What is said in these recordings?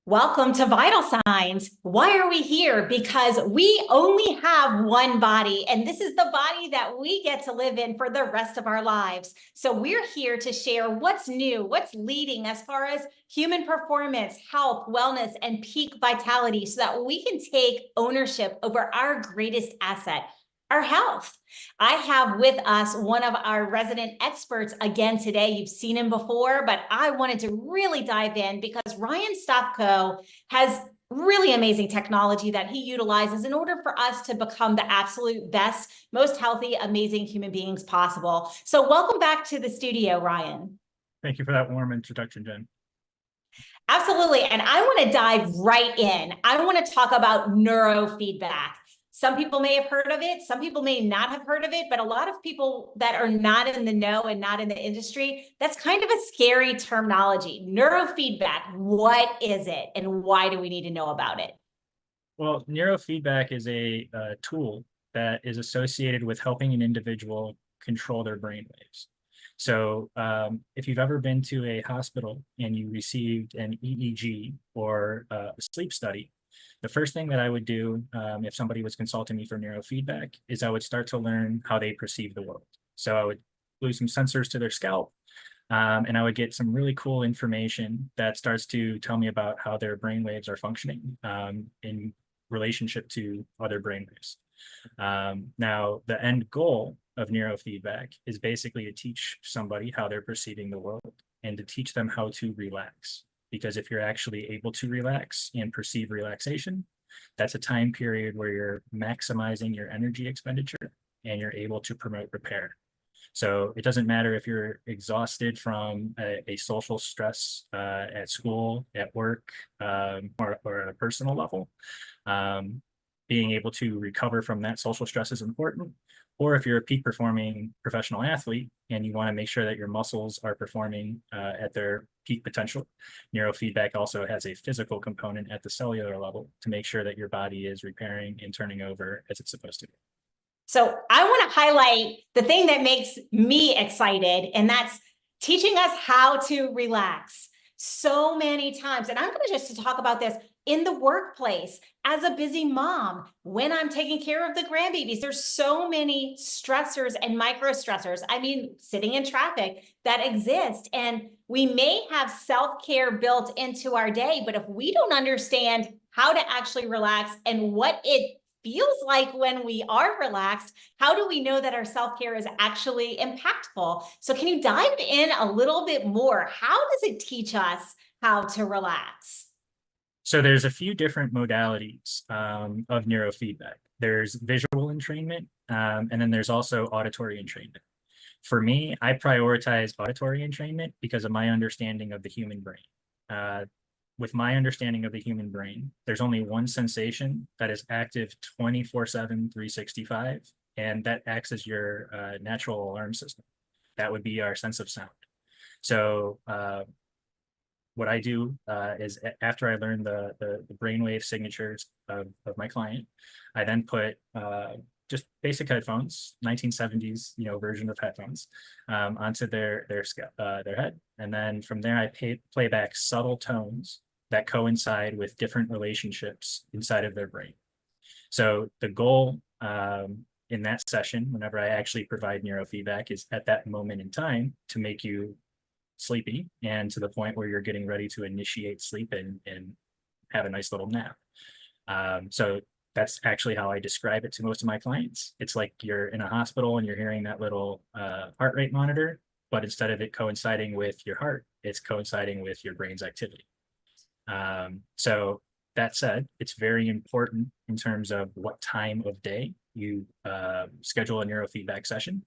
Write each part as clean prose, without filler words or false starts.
Welcome to Vital Signs. Why are we here? Because we only have one body, and this is the body that we get to live in for the rest of our lives. So we're here to share what's new, what's leading as far as human performance, health, wellness, and peak vitality so that we can take ownership over our greatest asset, our health. I have with us one of our resident experts again today. You've seen him before, but I wanted to really dive in because Ryan Stoffko has really amazing technology that he utilizes in order for us to become the absolute best, most healthy, amazing human beings possible. So welcome back to the studio, Ryan. Thank you for that warm introduction, Jen. Absolutely. And I want to dive right in. I want to talk about neurofeedback. Some people may have heard of it. Some people may not have heard of it, but a lot of people that are not in the know and not in the industry, that's kind of a scary terminology. Neurofeedback, what is it and why do we need to know about it? Well, neurofeedback is a tool that is associated with helping an individual control their brain waves. So if you've ever been to a hospital and you received an EEG or a sleep study, the first thing that I would do if somebody was consulting me for neurofeedback is I would start to learn how they perceive the world. So I would glue some sensors to their scalp, and I would get some really cool information that starts to tell me about how their brain waves are functioning in relationship to other brain waves. Now, the end goal of neurofeedback is basically to teach somebody how they're perceiving the world and to teach them how to relax. Because if you're actually able to relax and perceive relaxation, that's a time period where you're maximizing your energy expenditure and you're able to promote repair. So it doesn't matter if you're exhausted from a social stress at school, at work, or at a personal level. Being able to recover from that social stress is important. Or if you're a peak performing professional athlete and you want to make sure that your muscles are performing at their peak potential, neurofeedback also has a physical component at the cellular level to make sure that your body is repairing and turning over as it's supposed to be. So I want to highlight the thing that makes me excited, and that's teaching us how to relax so many times. And I'm going to just talk about this in the workplace as a busy mom, when I'm taking care of the grandbabies. There's so many stressors and micro stressors. I mean, sitting in traffic that exist. And we may have self-care built into our day, but if we don't understand how to actually relax and what it feels like when we are relaxed, how do we know that our self-care is actually impactful? So can you dive in a little bit more? How does it teach us how to relax? So there's a few different modalities of neurofeedback. There's visual entrainment, and then there's also auditory entrainment. For me, I prioritize auditory entrainment because of my understanding of the human brain. With my understanding of the human brain, there's only one sensation that is active 24/7, 365, and that acts as your natural alarm system. That would be our sense of sound. So what I do is after I learn the brainwave signatures of my client, I then put just basic headphones, 1970s version of headphones, onto their head, and then from there I play back subtle tones that coincide with different relationships inside of their brain. So the goal in that session, whenever I actually provide neurofeedback, is at that moment in time to make you sleepy and to the point where you're getting ready to initiate sleep and have a nice little nap. So that's actually how I describe it to most of my clients. It's like you're in a hospital and you're hearing that little heart rate monitor, but instead of it coinciding with your heart, it's coinciding with your brain's activity. So that said, it's very important in terms of what time of day you schedule a neurofeedback session.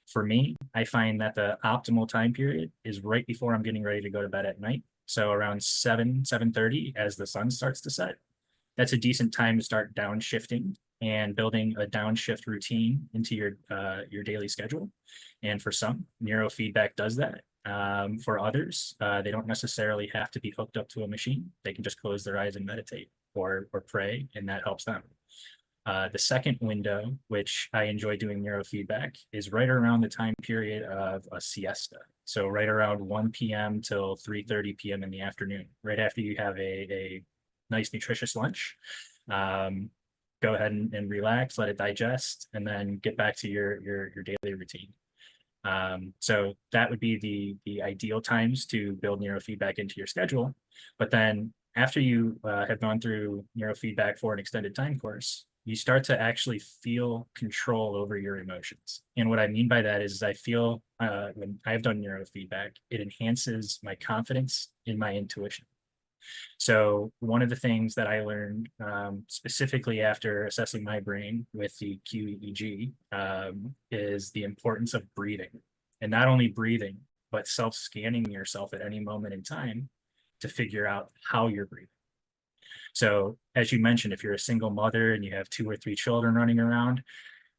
For me, I find that the optimal time period is right before I'm getting ready to go to bed at night. So around 7:30 as the sun starts to set. That's a decent time to start downshifting and building a downshift routine into your daily schedule. And for some, neurofeedback does that. For others, they don't necessarily have to be hooked up to a machine. They can just close their eyes and meditate or pray, and that helps them. The second window, which I enjoy doing neurofeedback, is right around the time period of a siesta. So right around 1 p.m. till 3:30 p.m. in the afternoon, right after you have a nice nutritious lunch. Go ahead and relax, let it digest, and then get back to your daily routine. So that would be the ideal times to build neurofeedback into your schedule. But then after you have gone through neurofeedback for an extended time course, you start to actually feel control over your emotions. And what I mean by that is I feel when I've done neurofeedback, it enhances my confidence in my intuition. So one of the things that I learned specifically after assessing my brain with the QEEG is the importance of breathing, and not only breathing, but self-scanning yourself at any moment in time to figure out how you're breathing. So as you mentioned, if you're a single mother and you have 2 or 3 children running around,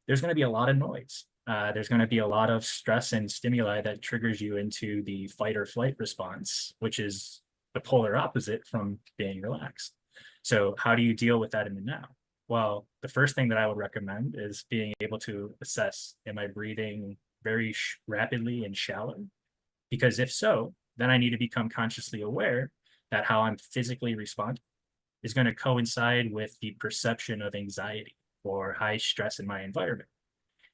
there's going to be a lot of noise. There's going to be a lot of stress and stimuli that triggers you into the fight or flight response, which is the polar opposite from being relaxed. So how do you deal with that in the now? Well, the first thing that I would recommend is being able to assess, am I breathing very rapidly and shallow? Because if so, then I need to become consciously aware that how I'm physically responding is going to coincide with the perception of anxiety or high stress in my environment.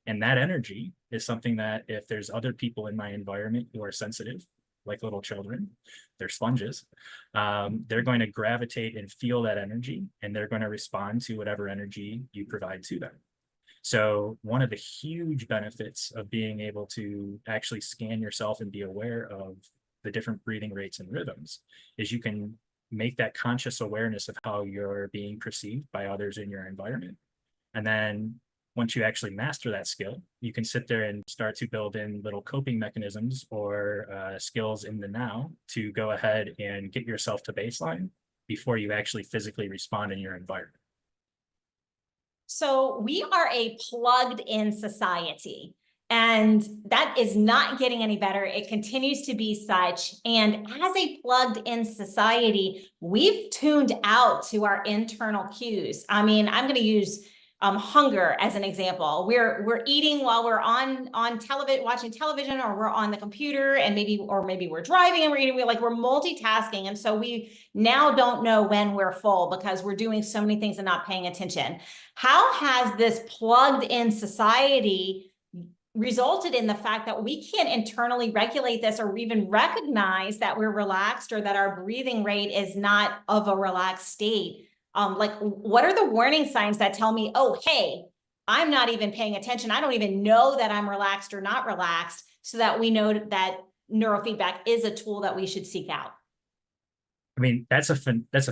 And that energy is something that if there's other people in my environment who are sensitive, like little children, they're sponges, they're going to gravitate and feel that energy, and they're going to respond to whatever energy you provide to them. So one of the huge benefits of being able to actually scan yourself and be aware of the different breathing rates and rhythms is you can make that conscious awareness of how you're being perceived by others in your environment. And then once you actually master that skill, you can sit there and start to build in little coping mechanisms or skills in the now to go ahead and get yourself to baseline before you actually physically respond in your environment. So we are a plugged in society, and that is not getting any better. It continues to be such. And as a plugged in society, we've tuned out to our internal cues. I mean, I'm going to use hunger as an example. We're eating while we're on television, watching television, or we're on the computer, and maybe we're driving and we're eating. We're multitasking, and so we now don't know when we're full because we're doing so many things and not paying attention. How has this plugged in society resulted in the fact that we can't internally regulate this or even recognize that we're relaxed or that our breathing rate is not of a relaxed state? What are the warning signs that tell me, oh, hey, I'm not even paying attention. I don't even know that I'm relaxed or not relaxed, so that we know that neurofeedback is a tool that we should seek out? I mean, that's a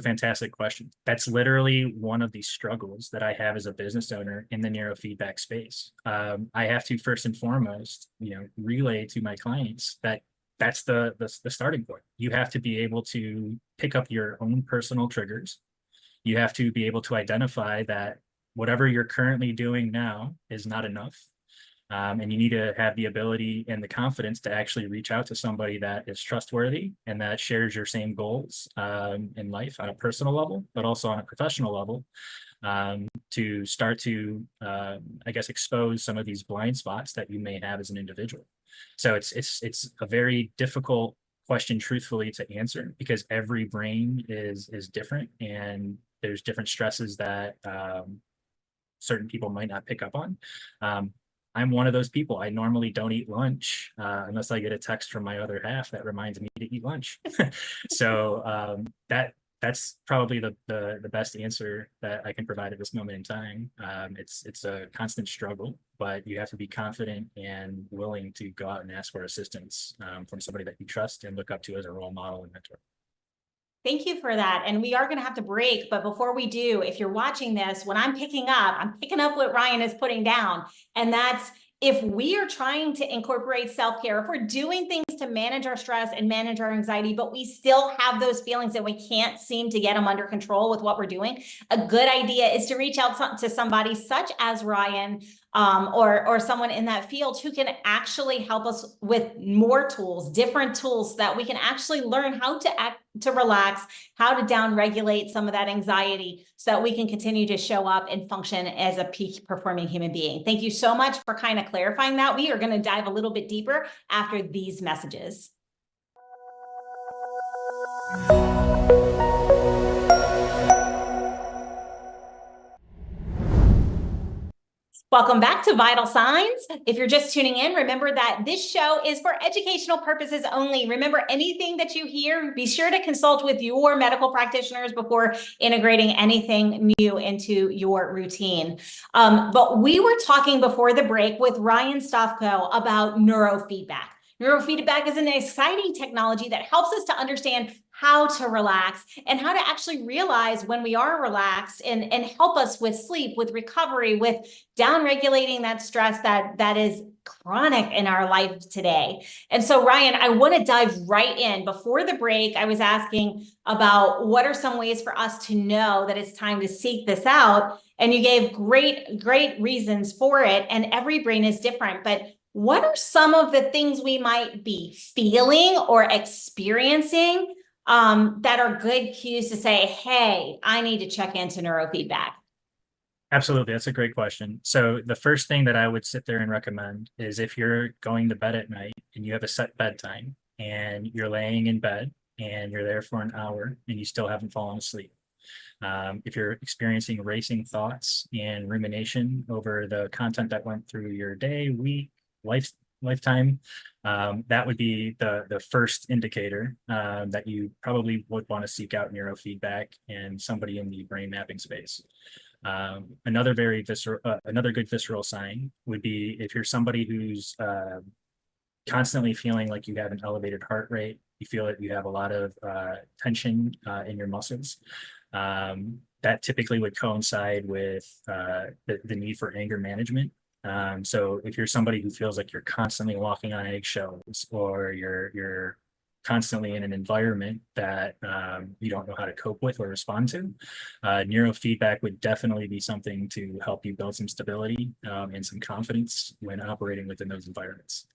fantastic question. That's literally one of the struggles that I have as a business owner in the neurofeedback space. I have to first and foremost, relay to my clients that that's the starting point. You have to be able to pick up your own personal triggers. You have to be able to identify that whatever you're currently doing now is not enough. And you need to have the ability and the confidence to actually reach out to somebody that is trustworthy and that shares your same goals in life on a personal level, but also on a professional level, to start to, expose some of these blind spots that you may have as an individual. So it's a very difficult question, truthfully, to answer, because every brain is different, and there's different stresses that certain people might not pick up on. I'm one of those people. I normally don't eat lunch unless I get a text from my other half that reminds me to eat lunch. So that's probably the best answer that I can provide at this moment in time. It's a constant struggle, but you have to be confident and willing to go out and ask for assistance from somebody that you trust and look up to as a role model and mentor. Thank you for that. And we are going to have to break. But before we do, if you're watching this, when I'm picking up what Ryan is putting down. And that's, if we are trying to incorporate self-care, if we're doing things to manage our stress and manage our anxiety, but we still have those feelings and we can't seem to get them under control with what we're doing, a good idea is to reach out to somebody such as Ryan, or someone in that field who can actually help us with more tools, different tools, so that we can actually learn how to relax, how to down regulate some of that anxiety, so that we can continue to show up and function as a peak performing human being. Thank you so much for kind of clarifying that. We are going to dive a little bit deeper after these messages. Welcome back to Vital Signs. If you're just tuning in, remember that this show is for educational purposes only. Remember, anything that you hear, be sure to consult with your medical practitioners before integrating anything new into your routine. But we were talking before the break with Ryan Stoffko about neurofeedback. Neurofeedback is an exciting technology that helps us to understand how to relax and how to actually realize when we are relaxed, and help us with sleep, with recovery, with down regulating that stress that is chronic in our life today. And so, Ryan, I want to dive right in. Before the break, I was asking about what are some ways for us to know that it's time to seek this out. And you gave great reasons for it. And every brain is different. But what are some of the things we might be feeling or experiencing that are good cues to say, hey, I need to check into neurofeedback? Absolutely. That's a great question. So the first thing that I would sit there and recommend is, if you're going to bed at night and you have a set bedtime and you're laying in bed and you're there for an hour and you still haven't fallen asleep. If you're experiencing racing thoughts and rumination over the content that went through your day, week, lifetime, that would be the first indicator that you probably would want to seek out neurofeedback and somebody in the brain mapping space. Another good visceral sign would be if you're somebody who's constantly feeling like you have an elevated heart rate, you feel that you have a lot of tension in your muscles. That typically would coincide with the need for anger management. So if you're somebody who feels like you're constantly walking on eggshells, or you're constantly in an environment that you don't know how to cope with or respond to, neurofeedback would definitely be something to help you build some stability and some confidence when operating within those environments.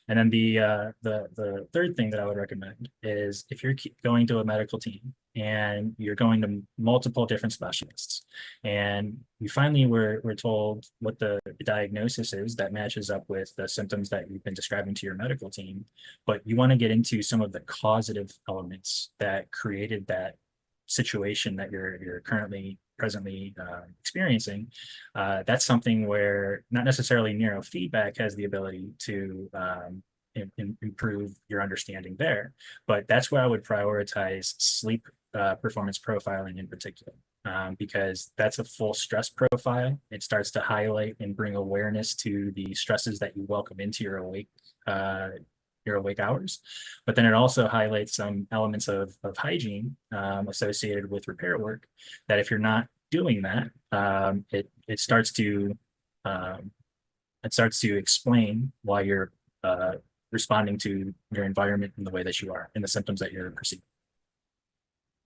And then the third thing that I would recommend is, if you're going to a medical team and you're going to multiple different specialists, and you finally were told what the diagnosis is that matches up with the symptoms that you've been describing to your medical team, but you want to get into some of the causative elements that created that situation that you're presently experiencing, that's something where not necessarily neurofeedback has the ability to improve your understanding there, but that's where I would prioritize sleep performance profiling in particular, because that's a full stress profile. It starts to highlight and bring awareness to the stresses that you welcome into your awake hours. But then it also highlights some elements of hygiene associated with repair work, that if you're not doing that, it starts to explain why you're responding to your environment in the way that you are, and the symptoms that you're perceiving.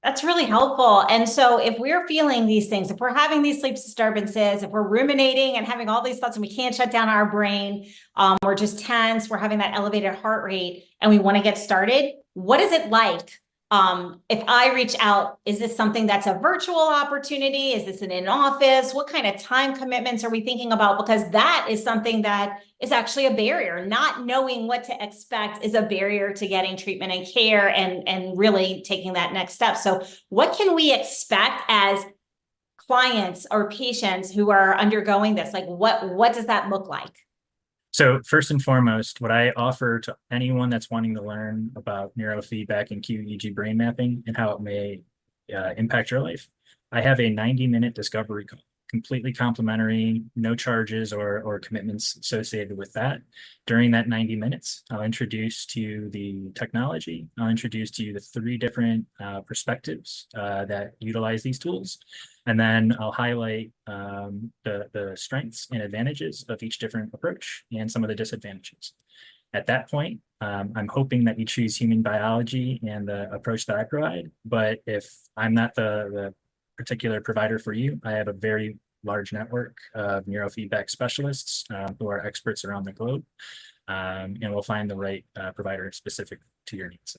That's really helpful. And so if we're feeling these things, if we're having these sleep disturbances, if we're ruminating and having all these thoughts and we can't shut down our brain, we're just tense, we're having that elevated heart rate, and we want to get started, what is it like? If I reach out, is this something that's a virtual opportunity? Is this in an office? What kind of time commitments are we thinking about? Because that is something that is actually a barrier. Not knowing what to expect is a barrier to getting treatment and care, and really taking that next step. So what can we expect as clients or patients who are undergoing this? Like what does that look like? So first and foremost, what I offer to anyone that's wanting to learn about neurofeedback and QEEG brain mapping and how it may impact your life, I have a 90-minute discovery call, completely complimentary, no charges or commitments associated with that. During that 90 minutes, I'll introduce to you the technology. I'll introduce to you the 3 different perspectives that utilize these tools. And then I'll highlight the strengths and advantages of each different approach and some of the disadvantages. At that point, I'm hoping that you choose human biology and the approach that I provide. But if I'm not the particular provider for you, I have a very large network of neurofeedback specialists who are experts around the globe, and we'll find the right provider specific to your needs.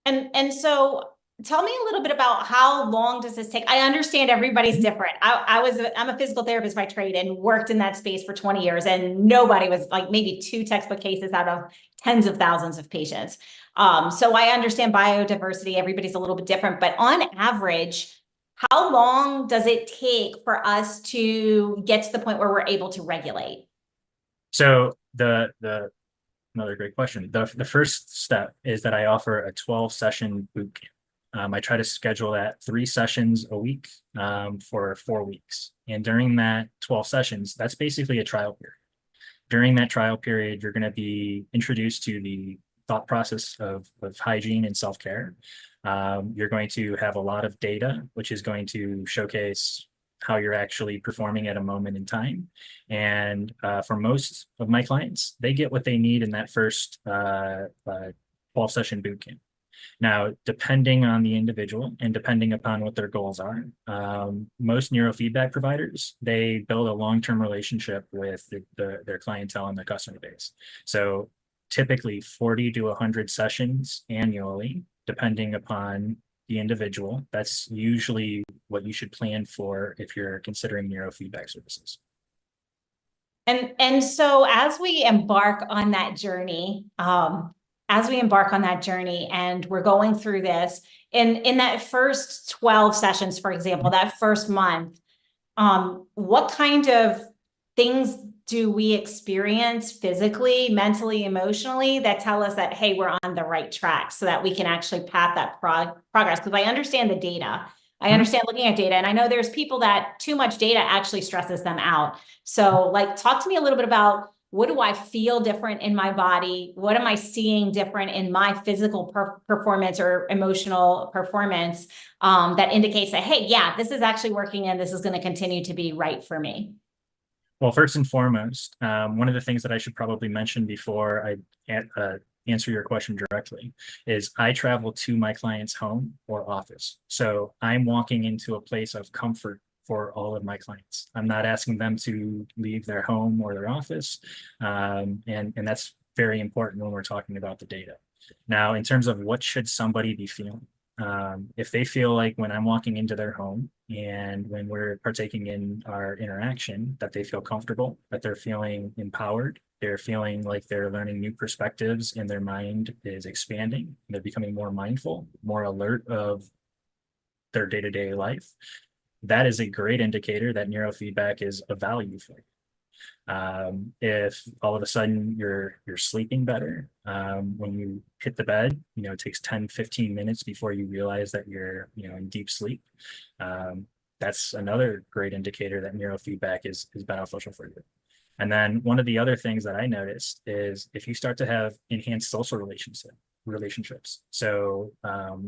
And so tell me a little bit about how long does this take? I understand everybody's different. I'm a physical therapist by trade and worked in that space for 20 years, and nobody was like maybe 2 textbook cases out of tens of thousands of patients. So I understand biodiversity, everybody's a little bit different, but on average, how long does it take for us to get to the point where we're able to regulate? So another great question. The first step is that I offer a 12-session boot camp. I try to schedule that 3 sessions a week for 4 weeks. And during that 12 sessions, that's basically a trial period. During that trial period, you're going to be introduced to the thought process of hygiene and self-care. You're going to have a lot of data, which is going to showcase how you're actually performing at a moment in time. And for most of my clients, they get what they need in that first 12-session boot camp. Now, depending on the individual and depending upon what their goals are, most neurofeedback providers, they build a long-term relationship with their clientele and their customer base. So typically 40 to 100 sessions annually, depending upon the individual. That's usually what you should plan for if you're considering neurofeedback services. And so as we embark on that journey, and we're going through this, in that first 12 sessions, for example, that first month, what kind of things do we experience physically, mentally, emotionally that tell us that, hey, we're on the right track so that we can actually path that progress? Because I understand the data. I understand looking at data, and I know there's people that too much data actually stresses them out. So like, talk to me a little bit about, what do I feel different in my body? What am I seeing different in my physical performance or emotional performance that indicates that, hey, yeah, this is actually working and this is going to continue to be right for me? Well, first and foremost, one of the things that I should probably mention before I answer your question directly is I travel to my client's home or office. So I'm walking into a place of comfort for all of my clients. I'm not asking them to leave their home or their office. And that's very important when we're talking about the data. Now, in terms of what should somebody be feeling? If they feel like when I'm walking into their home and when we're partaking in our interaction, that they feel comfortable, that they're feeling empowered, they're feeling like they're learning new perspectives and their mind is expanding, they're becoming more mindful, more alert of their day-to-day life, that is a great indicator that neurofeedback is of value for you. If all of a sudden you're sleeping better, when you hit the bed, it takes 10-15 minutes before you realize that you're in deep sleep. That's another great indicator that neurofeedback is beneficial for you. And then one of the other things that I noticed is if you start to have enhanced social relationships. So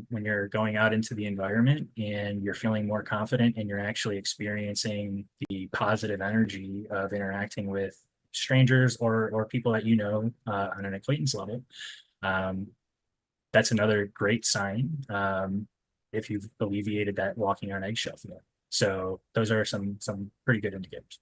when you're going out into the environment and you're feeling more confident and you're actually experiencing the positive energy of interacting with strangers or people that on an acquaintance level, that's another great sign if you've alleviated that walking on eggshell feeling. So those are some pretty good indicators.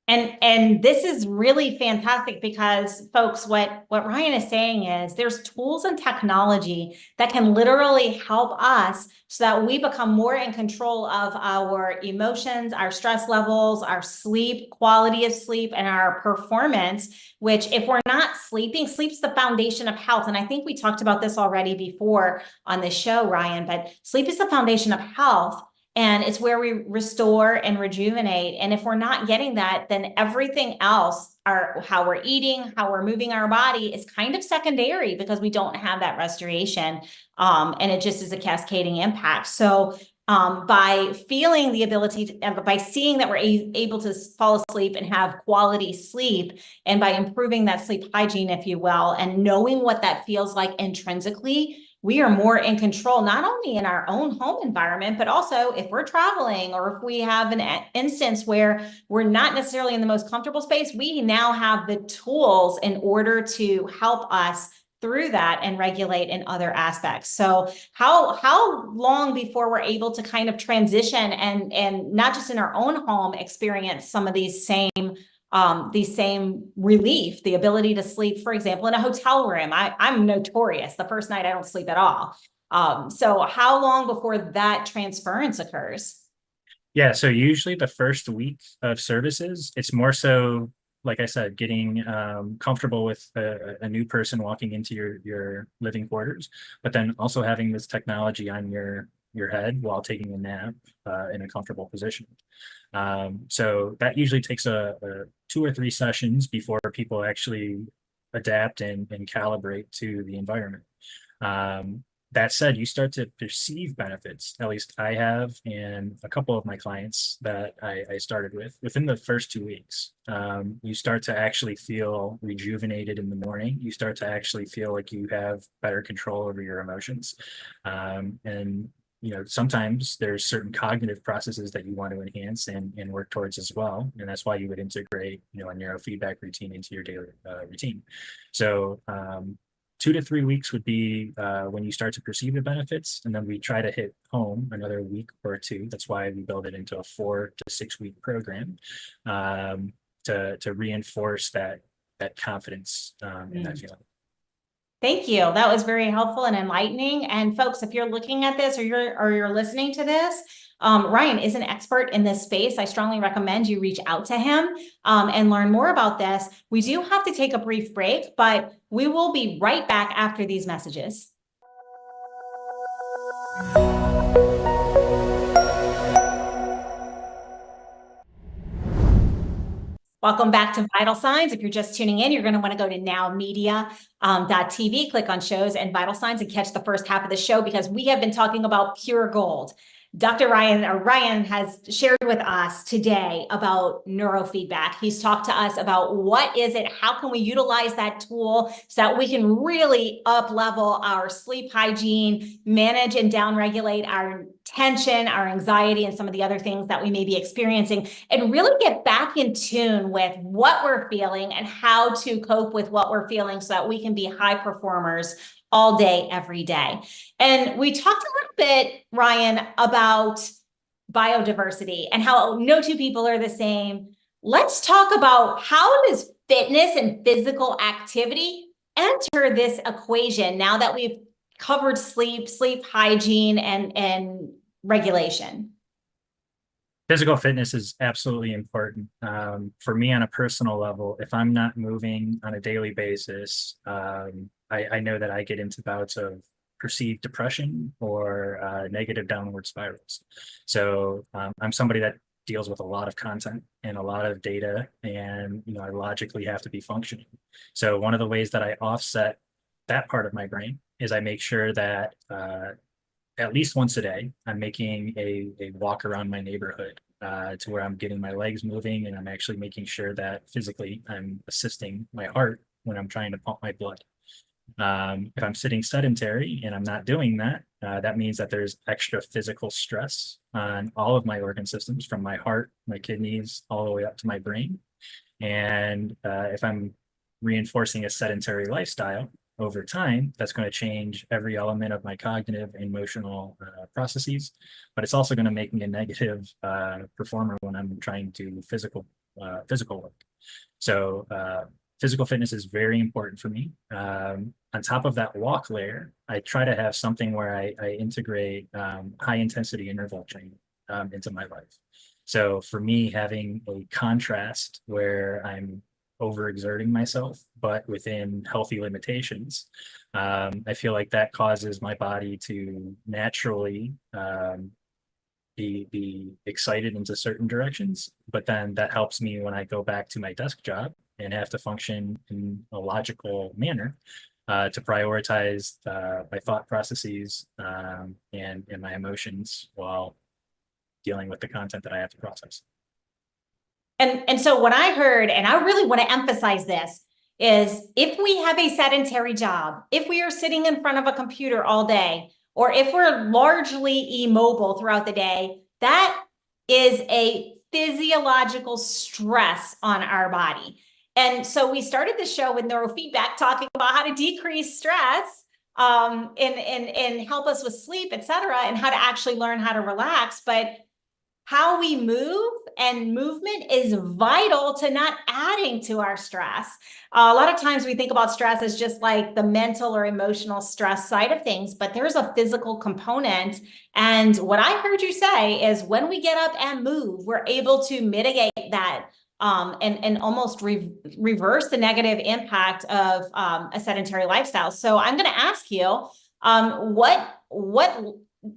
And this is really fantastic because, folks, what Ryan is saying is there's tools and technology that can literally help us so that we become more in control of our emotions, our stress levels, our sleep, quality of sleep, and our performance, which if we're not sleeping, sleep's the foundation of health. And I think we talked about this already before on this show, Ryan, but sleep is the foundation of health. And it's where we restore and rejuvenate. And if we're not getting that, then everything else, how we're eating, how we're moving our body is kind of secondary because we don't have that restoration. And it just is a cascading impact. So by feeling the ability by seeing that we're able to fall asleep and have quality sleep, and by improving that sleep hygiene, if you will, and knowing what that feels like intrinsically, we are more in control, not only in our own home environment, but also if we're traveling or if we have an instance where we're not necessarily in the most comfortable space, we now have the tools in order to help us through that and regulate in other aspects. So how long before we're able to kind of transition and not just in our own home experience some of these same relief, the ability to sleep, for example, in a hotel room? I'm notorious. The first night I don't sleep at all. So how long before that transference occurs? Yeah, so usually the first week of services, it's more so, like I said, getting comfortable with a new person walking into your living quarters, but then also having this technology on your head while taking a nap in a comfortable position. So that usually takes a 2 or 3 sessions before people actually adapt and calibrate to the environment. Um, that said, you start to perceive benefits. At least I have, and a couple of my clients that I started with within the first 2 weeks. You start to actually feel rejuvenated in the morning. You start to actually feel like you have better control over your emotions. And sometimes there's certain cognitive processes that you want to enhance and work towards as well. And that's why you would integrate, a neurofeedback routine into your daily routine. So 2 to 3 weeks would be when you start to perceive the benefits, and then we try to hit home another week or two. That's why we build it into a 4 to 6 week program to reinforce that confidence in that feeling. Thank you. That was very helpful and enlightening. And folks, if you're looking at this or you're listening to this, Ryan is an expert in this space. I strongly recommend you reach out to him and learn more about this. We do have to take a brief break, but we will be right back after these messages. Welcome back to Vital Signs. If you're just tuning in, you're going to want to go to nowmedia.tv, click on shows and Vital Signs, and catch the first half of the show, because we have been talking about pure gold. Dr. Ryan has shared with us today about neurofeedback. He's talked to us about what is it, how can we utilize that tool so that we can really up-level our sleep hygiene, manage and downregulate our tension, our anxiety, and some of the other things that we may be experiencing, and really get back in tune with what we're feeling and how to cope with what we're feeling so that we can be high performers all day, every day. And we talked a little bit, Ryan, about biodiversity and how no two people are the same. Let's talk about, how does fitness and physical activity enter this equation now that we've covered sleep hygiene, and regulation? Physical fitness is absolutely important. For me, on a personal level, if I'm not moving on a daily basis, I know that I get into bouts of perceived depression or negative downward spirals. So I'm somebody that deals with a lot of content and a lot of data, and I logically have to be functioning. So one of the ways that I offset that part of my brain is I make sure that at least once a day, I'm making a walk around my neighborhood to where I'm getting my legs moving, and I'm actually making sure that physically I'm assisting my heart when I'm trying to pump my blood. If I'm sitting sedentary and I'm not doing that, that means that there's extra physical stress on all of my organ systems, from my heart, my kidneys, all the way up to my brain. And if I'm reinforcing a sedentary lifestyle over time, that's going to change every element of my cognitive and emotional processes, but it's also going to make me a negative performer when I'm trying to do physical work. So physical fitness is very important for me. On top of that walk layer, I try to have something where I integrate high intensity interval training into my life. So for me, having a contrast where I'm overexerting myself, but within healthy limitations, I feel like that causes my body to naturally be excited into certain directions. But then that helps me when I go back to my desk job and have to function in a logical manner to prioritize my thought processes and my emotions while dealing with the content that I have to process. And so what I heard, and I really want to emphasize this, is if we have a sedentary job, if we are sitting in front of a computer all day, or if we're largely immobile throughout the day, that is a physiological stress on our body. And so we started the show with neurofeedback, talking about how to decrease stress, and help us with sleep, et cetera, and how to actually learn how to relax. But how we move and movement is vital to not adding to our stress. A lot of times we think about stress as just like the mental or emotional stress side of things, but there's a physical component. And what I heard you say is when we get up and move, we're able to mitigate that, and almost reverse the negative impact of a sedentary lifestyle. So I'm going to ask you, what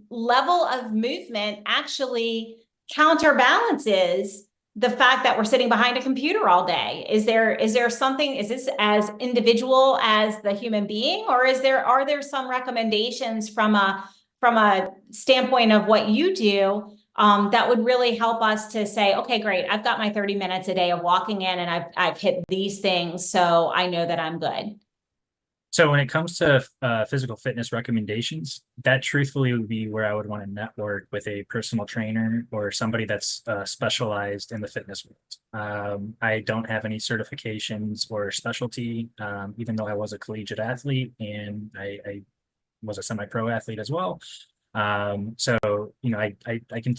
level of movement actually counterbalances the fact that we're sitting behind a computer all day? Is there something, is this as individual as the human being, or are there some recommendations from a standpoint of what you do, that would really help us to say, okay, great, I've got my 30 minutes a day of walking in and I've hit these things, so I know that I'm good. So when it comes to physical fitness recommendations, that truthfully would be where I would want to network with a personal trainer or somebody that's specialized in the fitness world. I don't have any certifications or specialty, even though I was a collegiate athlete and I was a semi-pro athlete as well. So, I can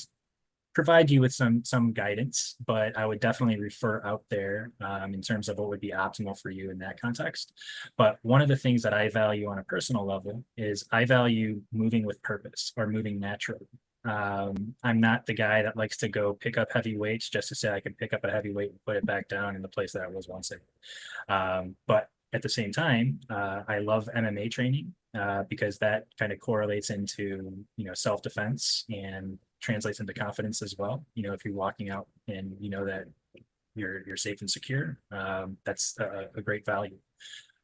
provide you with some guidance, but I would definitely refer out there in terms of what would be optimal for you in that context. But one of the things that I value on a personal level is I value moving with purpose or moving naturally. I'm not the guy that likes to go pick up heavy weights just to say I can pick up a heavy weight and put it back down in the place that it was once in. But at the same time, I love MMA training because that kind of correlates into, self-defense and translates into confidence as well. If you're walking out and you know that you're safe and secure, that's a great value.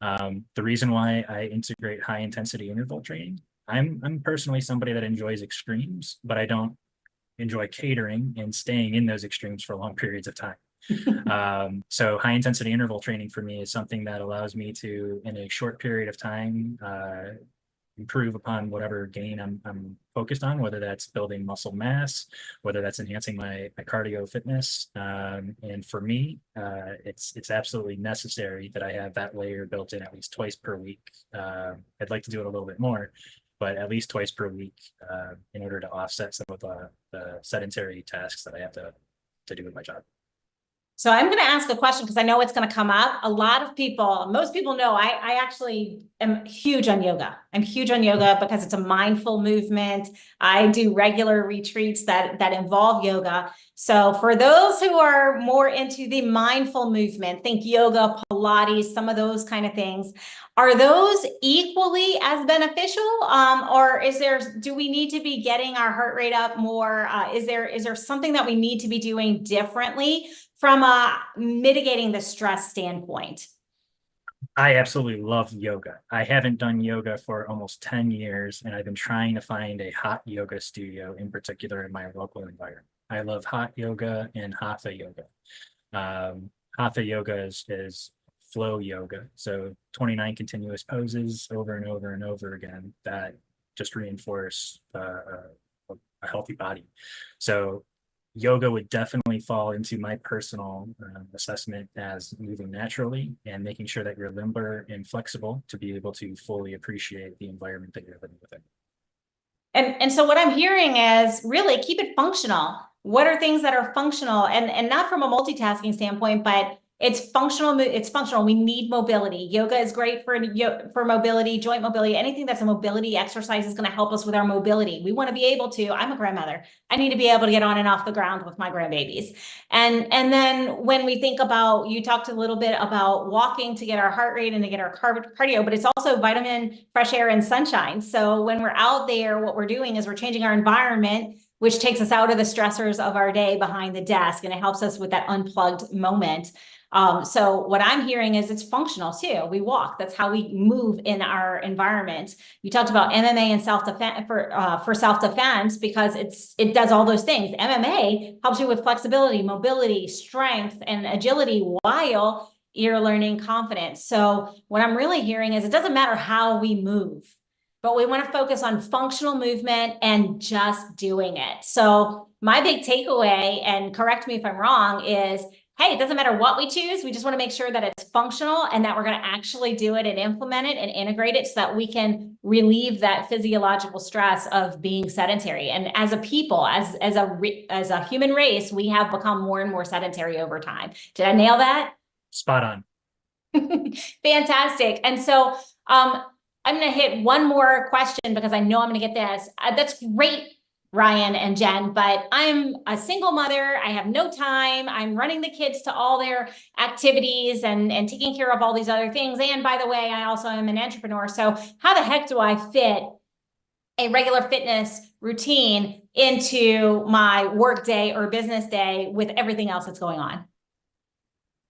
The reason why I integrate high intensity interval training, I'm personally somebody that enjoys extremes, but I don't enjoy catering and staying in those extremes for long periods of time. So high intensity interval training for me is something that allows me to, in a short period of time, improve upon whatever gain I'm focused on, whether that's building muscle mass, whether that's enhancing my cardio fitness. And for me, it's absolutely necessary that I have that layer built in at least twice per week. I'd like to do it a little bit more, but at least twice per week, in order to offset some of the sedentary tasks that I have to do with my job. So I'm going to ask a question because I know it's going to come up. A lot of people, most people know I actually am huge on yoga. I'm huge on yoga because it's a mindful movement. I do regular retreats that involve yoga. So for those who are more into the mindful movement, think yoga, Pilates, some of those kind of things, are those equally as beneficial? Or do we need to be getting our heart rate up more? Is there something that we need to be doing differently from a mitigating the stress standpoint? I absolutely love yoga. I haven't done yoga for almost 10 years, and I've been trying to find a hot yoga studio in particular in my local environment. I love hot yoga and hatha yoga. Hatha yoga is flow yoga. So 29 continuous poses over and over and over again that just reinforce a healthy body. So yoga would definitely fall into my personal assessment as moving naturally and making sure that you're limber and flexible to be able to fully appreciate the environment that you're living within. And so what I'm hearing is really keep it functional. What are things that are functional, and not from a multitasking standpoint, but it's functional. It's functional. We need mobility. Yoga is great for mobility, joint mobility. Anything that's a mobility exercise is going to help us with our mobility. We want to be able to. I'm a grandmother. I need to be able to get on and off the ground with my grandbabies. And then when we think about, you talked a little bit about walking to get our heart rate and to get our cardio, but it's also vitamin, fresh air, and sunshine. So when we're out there, what we're doing is we're changing our environment, which takes us out of the stressors of our day behind the desk, and it helps us with that unplugged moment. So what I'm hearing is it's functional too. We walk. That's how we move in our environment. You talked about MMA and self-defense for self-defense because it does all those things. MMA helps you with flexibility, mobility, strength, and agility while you're learning confidence. So what I'm really hearing is it doesn't matter how we move, but we want to focus on functional movement and just doing it. So my big takeaway, and correct me if I'm wrong, is hey, it doesn't matter what we choose. We just want to make sure that it's functional and that we're going to actually do it and implement it and integrate it so that we can relieve that physiological stress of being sedentary. And as a people, as a human race, we have become more and more sedentary over time. Did I nail that? Spot on. Fantastic. And so I'm going to hit one more question because I know I'm going to get this. That's great, Ryan and Jen, but I'm a single mother. I have no time. I'm running the kids to all their activities and taking care of all these other things. And by the way, I also am an entrepreneur. So how the heck do I fit a regular fitness routine into my work day or business day with everything else that's going on?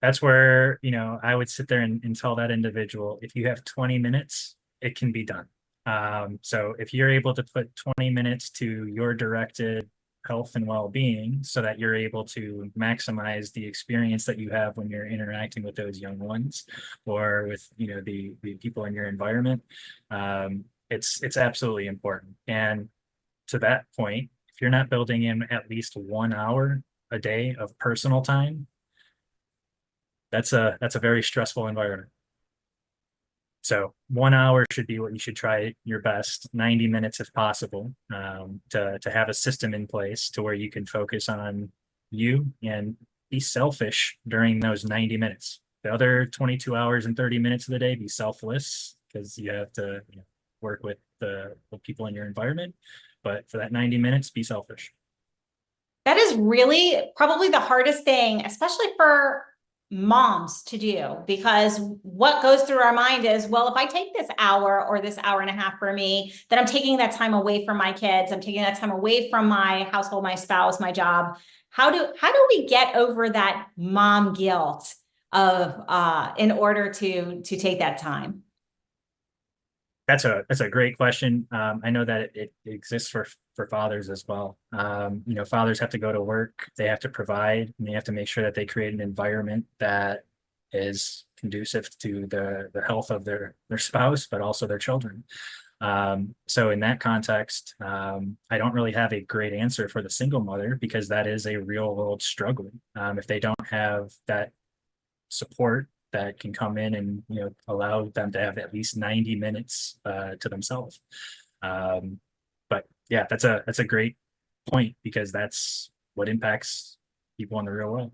That's where, I would sit there and tell that individual, if you have 20 minutes, it can be done. So if you're able to put 20 minutes to your directed health and well-being so that you're able to maximize the experience that you have when you're interacting with those young ones or with, the people in your environment, it's absolutely important. And to that point, if you're not building in at least 1 hour a day of personal time, that's a very stressful environment. So 1 hour should be what you should try your best, 90 minutes if possible, to have a system in place to where you can focus on you and be selfish during those 90 minutes. The other 22 hours and 30 minutes of the day, be selfless because you have to work with the people in your environment. But for that 90 minutes, be selfish. That is really probably the hardest thing, especially for moms to do, because what goes through our mind is, well, if I take this hour or this hour and a half for me, then I'm taking that time away from my kids. I'm taking that time away from my household, my spouse, my job. How do we get over that mom guilt of in order to take that time? That's a great question. I know that it exists for fathers as well. Fathers have to go to work, they have to provide, and they have to make sure that they create an environment that is conducive to the health of their spouse, but also their children. So in that context, I don't really have a great answer for the single mother because that is a real world struggle. If they don't have that support that can come in and allow them to have at least 90 minutes to themselves. But yeah, that's a great point because that's what impacts people in the real world.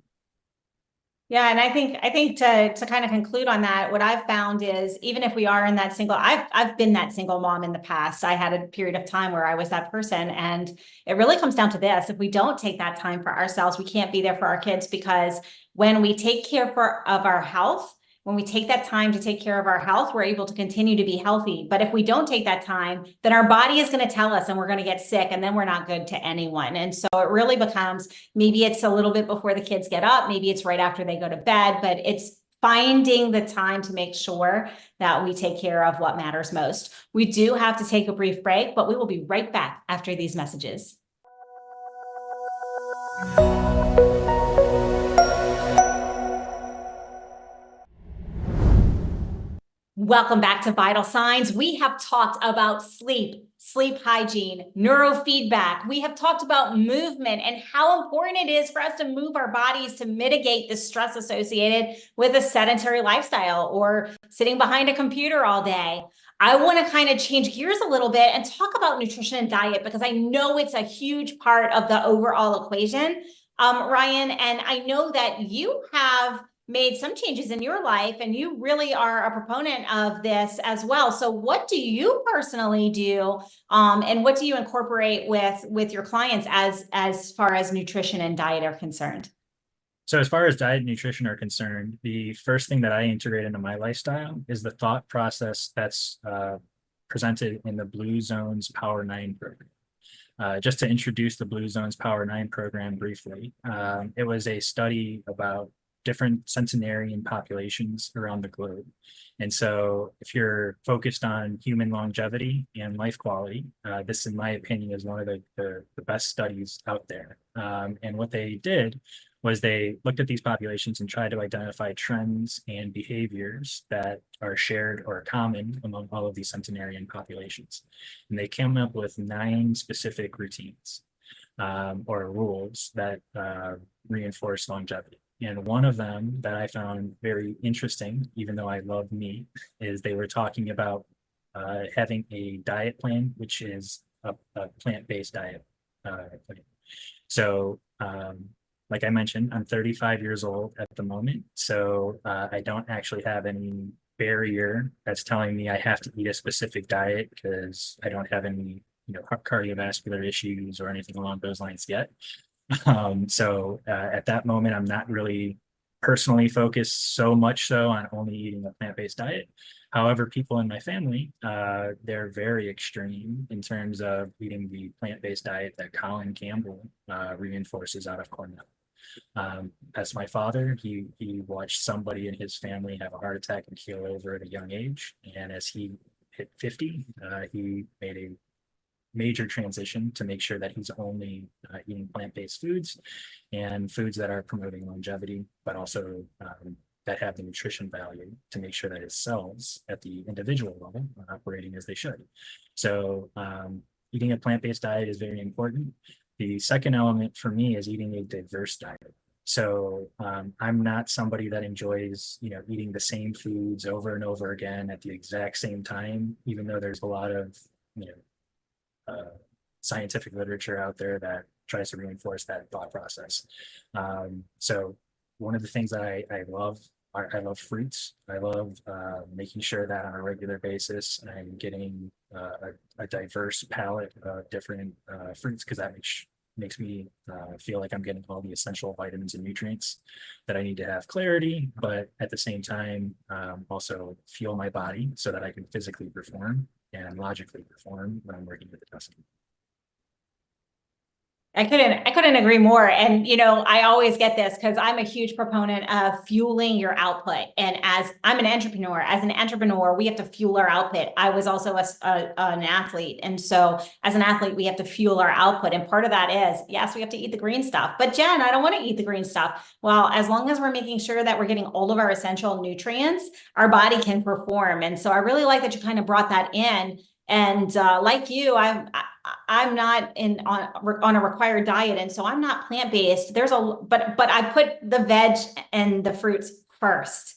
Yeah, and I think to kind of conclude on that, what I've found is even if we are in that single, I've been that single mom in the past. I had a period of time where I was that person, and it really comes down to this: if we don't take that time for ourselves, we can't be there for our kids, because when we take care of our health, when we take that time to take care of our health, we're able to continue to be healthy. But if we don't take that time, then our body is going to tell us and we're going to get sick, and then we're not good to anyone. And so it really becomes, maybe it's a little bit before the kids get up, maybe it's right after they go to bed, but it's finding the time to make sure that we take care of what matters most. We do have to take a brief break, but we will be right back after these messages. Welcome back to Vital Signs. We have talked about sleep hygiene, neurofeedback. We have talked about movement and how important it is for us to move our bodies to mitigate the stress associated with a sedentary lifestyle or sitting behind a computer all day. I want to kind of change gears a little bit and talk about nutrition and diet, because I know it's a huge part of the overall equation, Ryan, and I know that you have made some changes in your life and you really are a proponent of this as well. So what do you personally do, and what do you incorporate with your clients as far as nutrition and diet are concerned? So as far as diet and nutrition are concerned, the first thing that I integrate into my lifestyle is the thought process that's presented in the Blue Zones Power 9 program. Just to introduce the Blue Zones Power 9 program briefly, it was a study about different centenarian populations around the globe. And so if you're focused on human longevity and life quality, this, in my opinion, is one of the best studies out there. And what they did was they looked at these populations and tried to identify trends and behaviors that are shared or common among all of these centenarian populations. And they came up with 9 specific routines or rules that reinforce longevity. And one of them that I found very interesting, even though I love meat, is they were talking about having a diet plan, which is a plant-based diet plan. So, like I mentioned, I'm 35 years old at the moment, so I don't actually have any barrier that's telling me I have to eat a specific diet because I don't have any, cardiovascular issues or anything along those lines yet. At that moment, I'm not really personally focused so much so on only eating a plant-based diet. However, people in my family, they're very extreme in terms of eating the plant-based diet that Colin Campbell reinforces out of Cornell. As my father, he watched somebody in his family have a heart attack and keel over at a young age. And as he hit 50, he made a major transition to make sure that he's only eating plant-based foods and foods that are promoting longevity, but also that have the nutrition value to make sure that his cells at the individual level are operating as they should. So eating a plant-based diet is very important. The second element for me is eating a diverse diet. So I'm not somebody that enjoys, eating the same foods over and over again at the exact same time, even though there's a lot of, scientific literature out there that tries to reinforce that thought process. So one of the things that I love I love fruits. I love making sure that on a regular basis I'm getting a diverse palette of different fruits because that makes me feel like I'm getting all the essential vitamins and nutrients that I need to have clarity, but at the same time also fuel my body so that I can physically perform and logically perform when I'm working with the desk. I couldn't agree more. And, I always get this because I'm a huge proponent of fueling your output. And as an entrepreneur, we have to fuel our output. I was also an athlete. And so as an athlete, we have to fuel our output. And part of that is, yes, we have to eat the green stuff, but Jen, I don't want to eat the green stuff. Well, as long as we're making sure that we're getting all of our essential nutrients, our body can perform. And so I really like that you kind of brought that in. And like you, I'm not on a required diet, and so I'm not plant-based. But I put the veg and the fruits first,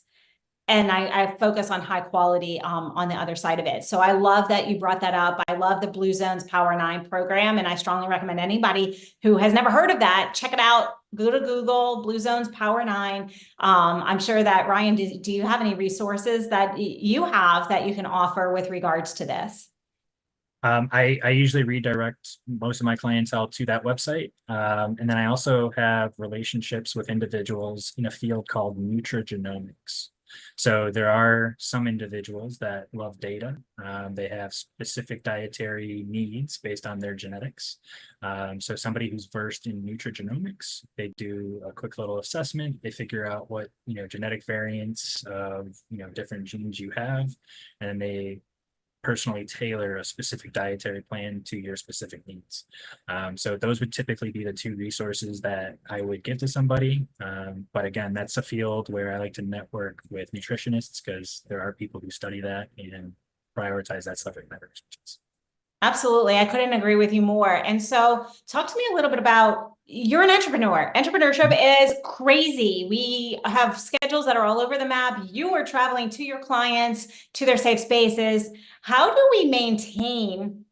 and I focus on high quality on the other side of it. So I love that you brought that up. I love the Blue Zones Power 9 program, and I strongly recommend anybody who has never heard of that, check it out. Go to Google, Blue Zones Power 9. I'm sure that Ryan, do you have any resources that you have that you can offer with regards to this? I usually redirect most of my clientele to that website. And then I also have relationships with individuals in a field called nutrigenomics. So there are some individuals that love data. They have specific dietary needs based on their genetics. So somebody who's versed in nutrigenomics, they do a quick little assessment. They figure out what, genetic variants of, different genes you have, and they personally tailor a specific dietary plan to your specific needs. So those would typically be the two resources that I would give to somebody. But again, that's a field where I like to network with nutritionists because there are people who study that and prioritize that subject matter expertise. Absolutely. I couldn't agree with you more. And so talk to me a little bit about, you're an entrepreneur. Entrepreneurship is crazy. We have schedules that are all over the map. You are traveling to your clients, to their safe spaces. How do we maintain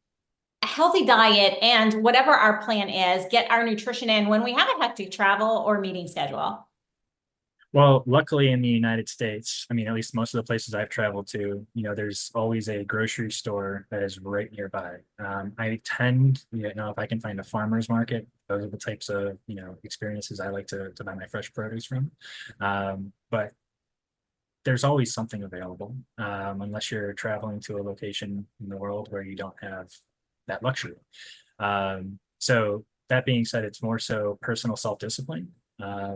a healthy diet and whatever our plan is, get our nutrition in when we have a hectic travel or meeting schedule? Well, luckily in the United States, I mean, at least most of the places I've traveled to, there's always a grocery store that is right nearby. I tend, if I can find a farmer's market, those are the types of, experiences I like to buy my fresh produce from. But there's always something available, unless you're traveling to a location in the world where you don't have that luxury. So that being said, it's more so personal self-discipline.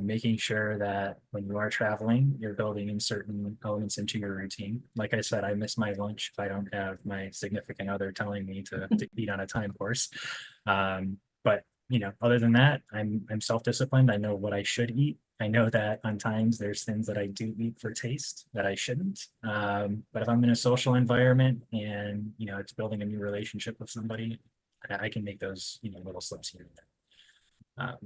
Making sure that when you are traveling, you're building in certain elements into your routine. Like I said, I miss my lunch if I don't have my significant other telling me to eat on a time course. But other than that, I'm self-disciplined. I know what I should eat. I know that on times there's things that I do eat for taste that I shouldn't. But if I'm in a social environment and it's building a new relationship with somebody, I can make those little slips here and there.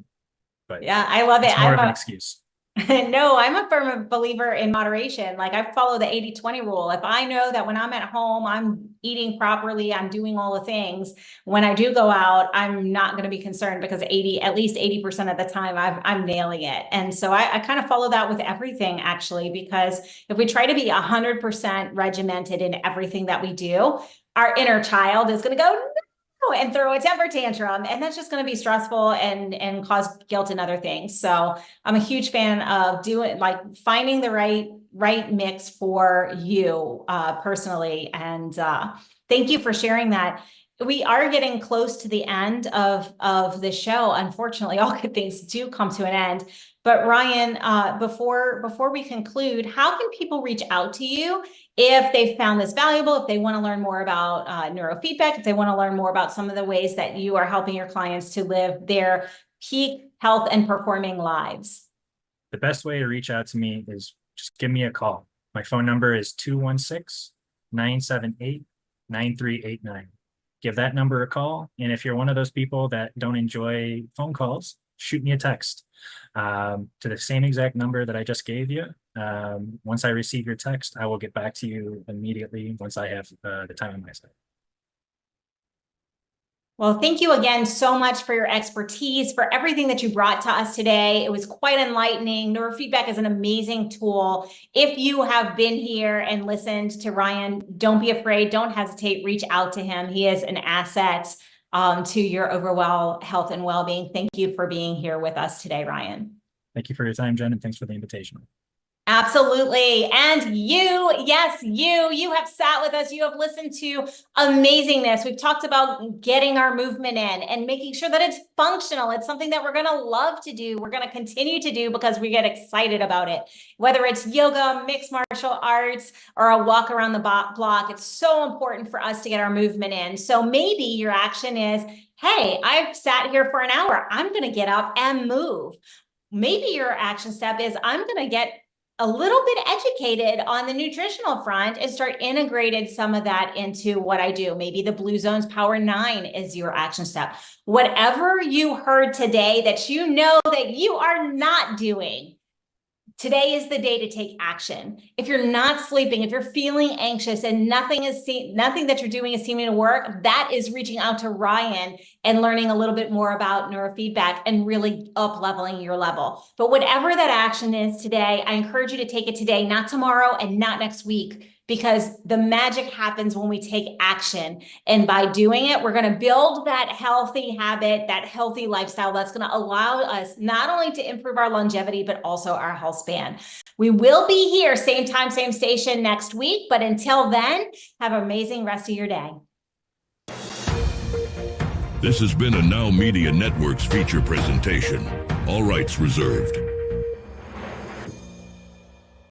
But yeah, I love it. it's more of an excuse. No, I'm a firm believer in moderation. Like I follow the 80-20 rule. If I know that when I'm at home, I'm eating properly, I'm doing all the things, when I do go out, I'm not going to be concerned because at least 80% of the time I'm nailing it. And so I kind of follow that with everything actually, because if we try to be 100% regimented in everything that we do, our inner child is going to go, and throw a temper tantrum, and that's just going to be stressful and cause guilt and other things. So I'm a huge fan of finding the right mix for you personally. And thank you for sharing that. We are getting close to the end of the show. Unfortunately, all good things do come to an end. But Ryan, before we conclude, how can people reach out to you if they found this valuable, if they want to learn more about neurofeedback, if they want to learn more about some of the ways that you are helping your clients to live their peak health and performing lives? The best way to reach out to me is just give me a call. My phone number is 216-978-9389. Give that number a call. And if you're one of those people that don't enjoy phone calls, shoot me a text to the same exact number that I just gave you. Once I receive your text, I will get back to you immediately once I have the time on my side. Well, thank you again so much for your expertise, for everything that you brought to us today. It was quite enlightening. Neurofeedback is an amazing tool. If you have been here and listened to Ryan, don't be afraid. Don't hesitate. Reach out to him. He is an asset to your overall health and well-being. Thank you for being here with us today, Ryan. Thank you for your time, Jen, and thanks for the invitation. Absolutely. And you, yes, you have sat with us. You have listened to amazingness. We've talked about getting our movement in and making sure that it's functional. It's something that we're going to love to do. We're going to continue to do because we get excited about it. Whether it's yoga, mixed martial arts, or a walk around the block, it's so important for us to get our movement in. So maybe your action is, hey, I've sat here for an hour. I'm going to get up and move. Maybe your action step is, I'm going to get a little bit educated on the nutritional front and start integrating some of that into what I do. Maybe the Blue Zones Power 9 is your action step. Whatever you heard today that you know that you are not doing, today is the day to take action. If you're not sleeping, if you're feeling anxious and nothing that you're doing is seeming to work, that is reaching out to Ryan and learning a little bit more about neurofeedback and really up-leveling your level. But whatever that action is today, I encourage you to take it today, not tomorrow and not next week, because the magic happens when we take action. And by doing it, we're going to build that healthy habit, that healthy lifestyle that's going to allow us not only to improve our longevity, but also our health span. We will be here, same time, same station next week. But until then, have an amazing rest of your day. This has been a Now Media Networks feature presentation. All rights reserved.